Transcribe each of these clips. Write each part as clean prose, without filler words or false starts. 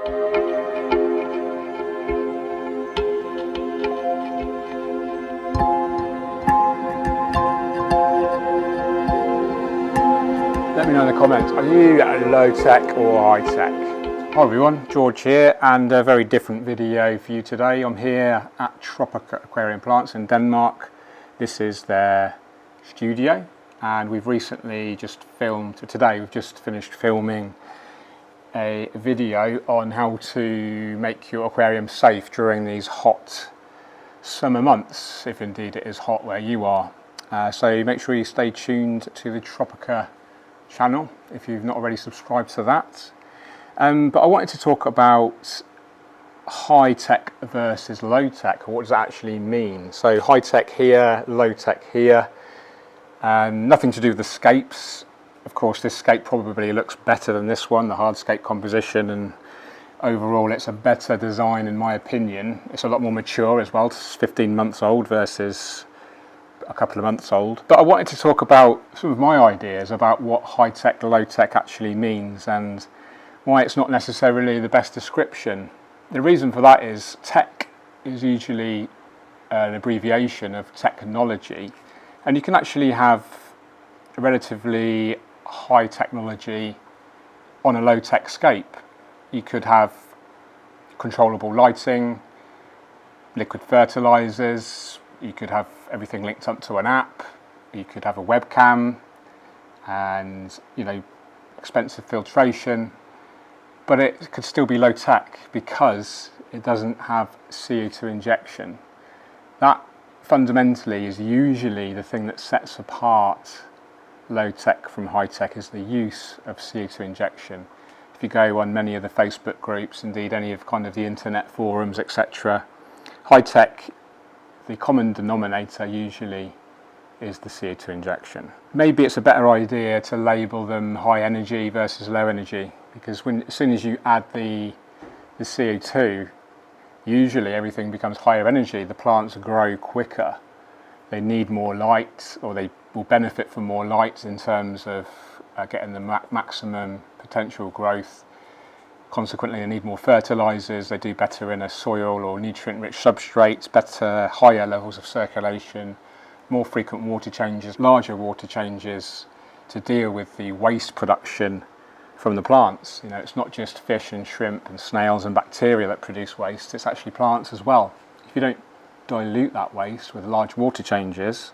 Let me know in the comments, are you low tech or high tech? Hi everyone, George here, and a very different video for you today. I'm here at Tropica Aquarium Plants in Denmark. This is their studio, and we've recently just filmed, today we've just finished filming a video on how to make your aquarium safe during these hot summer months, if indeed it is hot where you are. So make sure you stay tuned to the Tropica channel if you've not already subscribed to that. But I wanted to talk about high tech versus low tech. What does that actually mean? So high tech here, low tech here. Nothing to do with the scapes. Of course, this scape probably looks better than this one, the hardscape composition, and overall it's a better design in my opinion. It's a lot more mature as well. It's 15 months old versus a couple of months old. But I wanted to talk about some of my ideas about what high tech, low tech actually means, and why it's not necessarily the best description. The reason for that is tech is usually an abbreviation of technology, and you can actually have a relatively high technology on a low tech scape. You could have controllable lighting, liquid fertilizers, you could have everything linked up to an app, you could have a webcam, and expensive filtration, but it could still be low tech because it doesn't have CO2 injection. That fundamentally is usually the thing that sets apart low tech from high tech, is the use of CO2 injection. If you go on many of the Facebook groups, indeed any of kind of the internet forums, etc., high tech, the common denominator usually is the CO2 injection. Maybe it's a better idea to label them high energy versus low energy, because as soon as you add the CO2, usually everything becomes higher energy. The plants grow quicker, they need more light, or they will benefit from more light in terms of getting the maximum potential growth. Consequently, they need more fertilizers, they do better in a soil or nutrient-rich substrate, better, higher levels of circulation, more frequent water changes, larger water changes to deal with the waste production from the plants. It's not just fish and shrimp and snails and bacteria that produce waste, it's actually plants as well. If you don't dilute that waste with large water changes,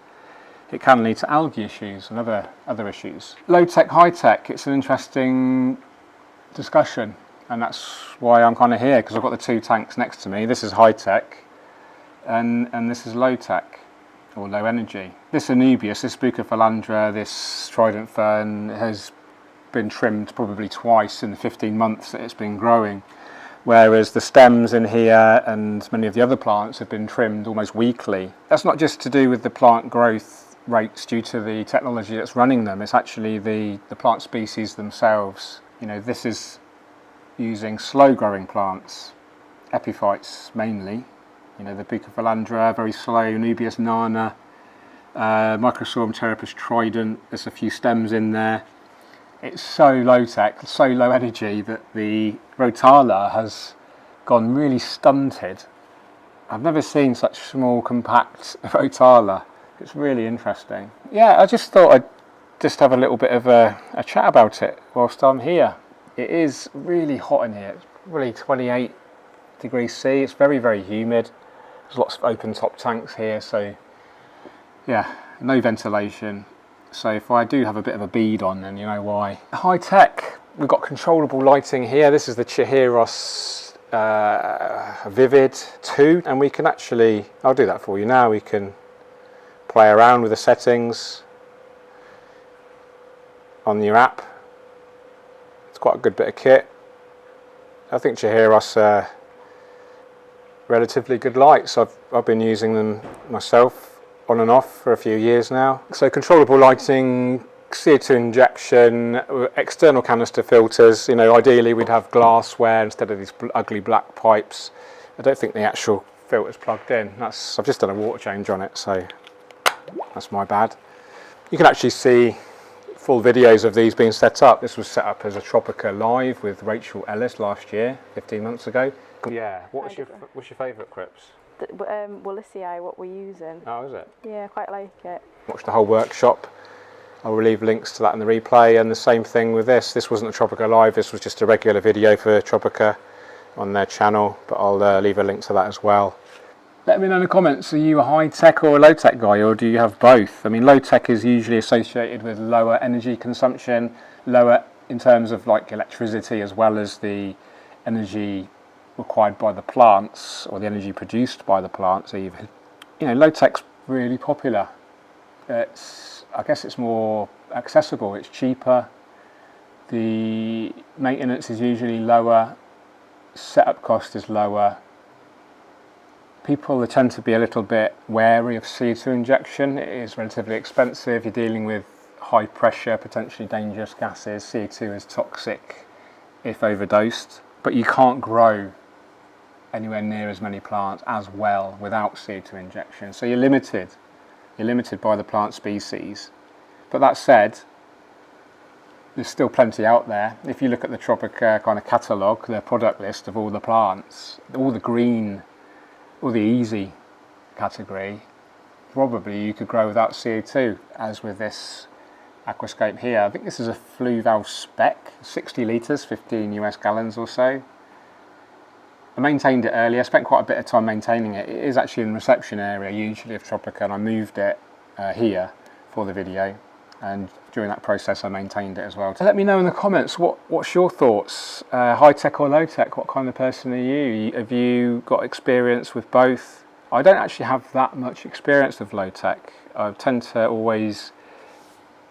it can lead to algae issues and other issues. Low tech, high tech, it's an interesting discussion. And that's why I'm kind of here, because I've got the two tanks next to me. This is high tech, and this is low tech, or low energy. This Anubias, this Bucephalandra, this trident fern has been trimmed probably twice in the 15 months that it's been growing, whereas the stems in here and many of the other plants have been trimmed almost weekly. That's not just to do with the plant growth rates due to the technology that's running them, it's actually the plant species themselves. This is using slow growing plants, epiphytes mainly, the Bucephalandra, very slow, Anubias nana, Microsorghum pteropus trident, there's a few stems in there. It's so low tech, so low energy that the Rotala has gone really stunted. I've never seen such small compact Rotala. It's really interesting. Yeah, I just thought I'd just have a little bit of a chat about it whilst I'm here. It is really hot in here. It's really 28 degrees C. It's very, very humid. There's lots of open top tanks here, so yeah, no ventilation. So if I do have a bit of a bead on, then you know why. High tech, we've got controllable lighting here. This is the Chihiros Vivid 2, and we can actually, I'll do that for you now, we can play around with the settings on your app. It's quite a good bit of kit. I think Chihiros are relatively good lights. I've been using them myself on and off for a few years now. So controllable lighting, CO2 injection, external canister filters. Ideally we'd have glassware instead of these ugly black pipes. I don't think the actual filter's plugged in. I've just done a water change on it, so that's my bad. You can actually see full videos of these being set up. This was set up as a Tropica Live with Rachel Ellis last year, 15 months ago. Yeah, what's your favourite crypts? Willisii, what we're using. Oh, is it? Yeah, I quite like it. Watch the whole workshop. I'll leave links to that in the replay, and the same thing with this. This wasn't a Tropica Live, this was just a regular video for Tropica on their channel, but I'll leave a link to that as well. Let me know in the comments, are you a high-tech or a low-tech guy, or do you have both? I mean, low-tech is usually associated with lower energy consumption, lower in terms of like electricity, as well as the energy required by the plants, or the energy produced by the plants even. You know, low-tech's really popular. I guess it's more accessible, it's cheaper, the maintenance is usually lower, setup cost is lower. People tend to be a little bit wary of CO2 injection. It is relatively expensive. You're dealing with high pressure, potentially dangerous gases. CO2 is toxic if overdosed, but you can't grow anywhere near as many plants as well without CO2 injection. So you're limited. You're limited by the plant species. But that said, there's still plenty out there. If you look at the Tropica kind of catalogue, their product list of all the plants, all the green, or the easy category, probably you could grow without CO2, as with this aquascape here. I think this is a Fluval Spec, 60 litres, 15 US gallons or so. I maintained it earlier, I spent quite a bit of time maintaining it. It is actually in the reception area usually of Tropica, and I moved it here for the video, and during that process I maintained it as well. So let me know in the comments, what's your thoughts? High-tech or low-tech, what kind of person are you? Have you got experience with both? I don't actually have that much experience with low-tech. I tend to always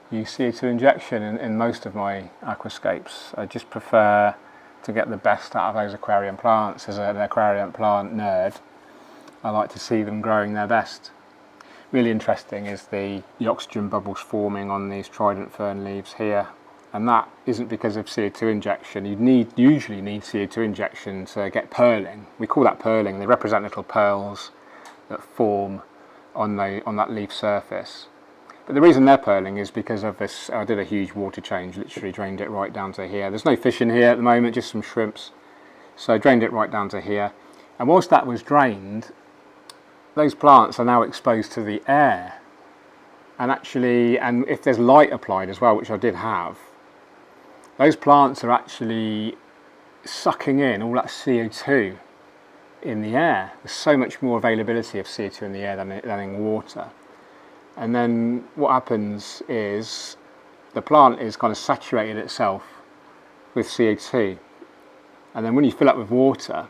use CO2 injection in most of my aquascapes. I just prefer to get the best out of those aquarium plants. As an aquarium plant nerd, I like to see them growing their best. Really interesting is the oxygen bubbles forming on these trident fern leaves here, and that isn't because of CO2 injection. You usually need CO2 injection to get pearling. We call that pearling. They represent little pearls that form on that leaf surface. But the reason they're pearling is because of this. I did a huge water change, literally drained it right down to here. There's no fish in here at the moment, just some shrimps. So I drained it right down to here. And whilst that was drained, those plants are now exposed to the air, and if there's light applied as well, which I did have, those plants are actually sucking in all that CO2 in the air. There's so much more availability of CO2 in the air than in water. And then what happens is the plant is kind of saturated itself with CO2, and then when you fill up with water,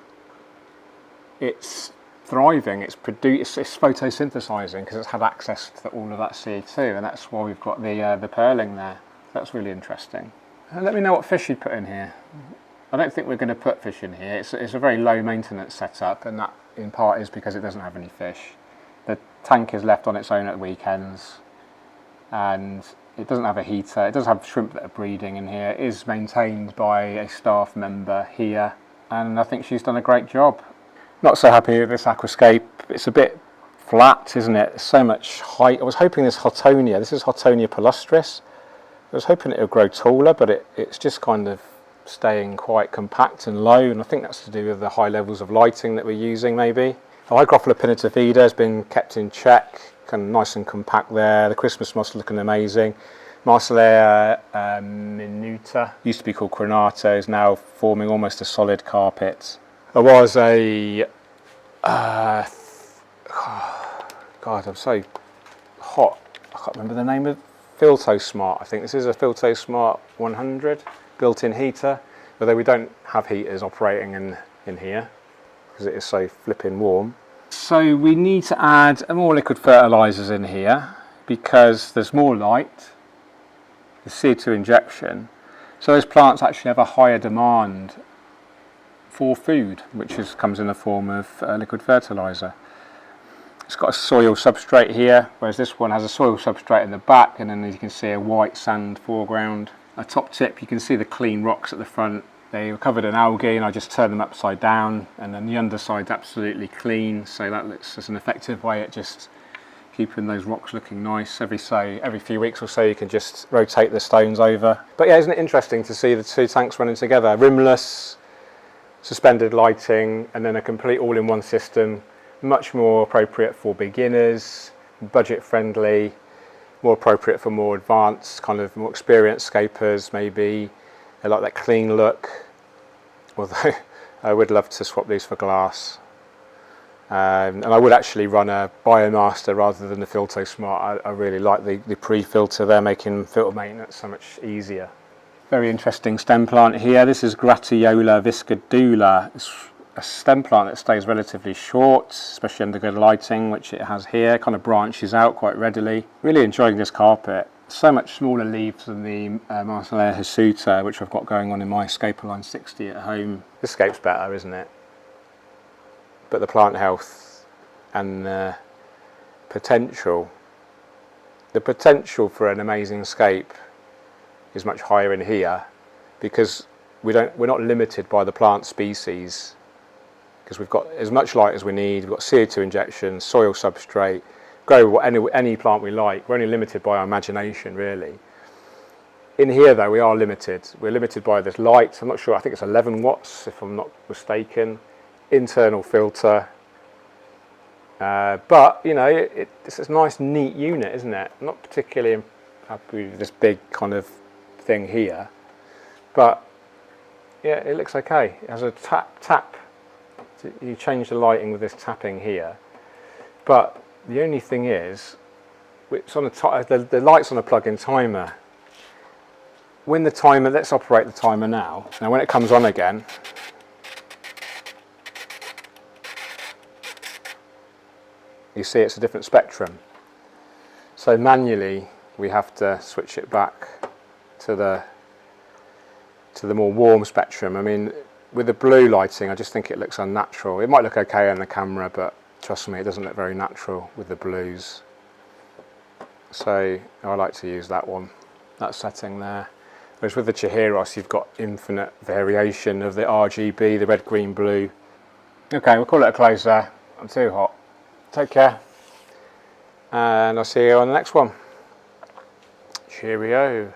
it's thriving, it's photosynthesizing because it's had access to all of that CO2, and that's why we've got the pearling there. That's really interesting. Let me know what fish you put in here. I don't think we're going to put fish in here. It's a very low maintenance setup, and that in part is because it doesn't have any fish. The tank is left on its own at the weekends, and it doesn't have a heater. It does have shrimp that are breeding in here. It is maintained by a staff member here, and I think she's done a great job. Not so happy with this aquascape. It's a bit flat, isn't it? There's so much height. I was hoping this is Hottonia palustris. I was hoping it would grow taller, but it's just kind of staying quite compact and low, and I think that's to do with the high levels of lighting that we're using maybe. The Hygrophila pinnatophyta has been kept in check, kind of nice and compact there. The Christmas moss looking amazing. Marsilea minuta, used to be called Crenata, is now forming almost a solid carpet. There was a, God, I'm so hot, I can't remember the name of Filtosmart. I think this is a Filtosmart 100 built-in heater, although we don't have heaters operating in here because it is so flipping warm. So we need to add more liquid fertilizers in here because there's more light, the CO2 injection, so those plants actually have a higher demand for food, which comes in the form of liquid fertilizer. It's got a soil substrate here, whereas this one has a soil substrate in the back, and then as you can see a white sand foreground. A top tip, you can see the clean rocks at the front. They were covered in algae and I just turned them upside down, and then the underside's absolutely clean, so that looks as an effective way at just keeping those rocks looking nice. Every few weeks or so you can just rotate the stones over. But yeah, isn't it interesting to see the two tanks running together? Rimless, suspended lighting, and then a complete all-in-one system. Much more appropriate for beginners, budget friendly, more appropriate for more advanced, kind of more experienced scapers maybe. They like that clean look, although I would love to swap these for glass. And I would actually run a Biomaster rather than the Filto Smart. I really like the pre-filter. They're making filter maintenance so much easier. Very interesting stem plant here. This is Gratiola viscodula. It's a stem plant that stays relatively short, especially under good lighting, which it has here. Kind of branches out quite readily. Really enjoying this carpet. So much smaller leaves than the Marsilea hirsuta, which I've got going on in my Scaper Line 60 at home. This scape's better, isn't it? But the plant health and the potential for an amazing scape is much higher in here, because we're not limited by the plant species, because we've got as much light as we need. We've got CO2 injection, soil substrate, grow any plant we like. We're only limited by our imagination, really. In here, though, we are limited. We're limited by this light. I'm not sure. I think it's 11 watts, if I'm not mistaken. Internal filter. But you know, it's a nice, neat unit, isn't it? I'm not particularly happy with this big kind of thing here, but yeah, it looks okay. It has a tap. You change the lighting with this tapping here, but the only thing is, it's on the light's on a plug-in timer. When the timer, let's operate the timer now. Now, when it comes on again, you see it's a different spectrum. So manually, we have to switch it back to the more warm spectrum. I mean, with the blue lighting, I just think it looks unnatural. It might look okay on the camera, but trust me, it doesn't look very natural with the blues. So I like to use that one, that setting there. Whereas with the Chihiros, you've got infinite variation of the RGB, the red, green, blue. Okay, we'll call it a close there. I'm too hot. Take care, and I'll see you on the next one. Cheerio.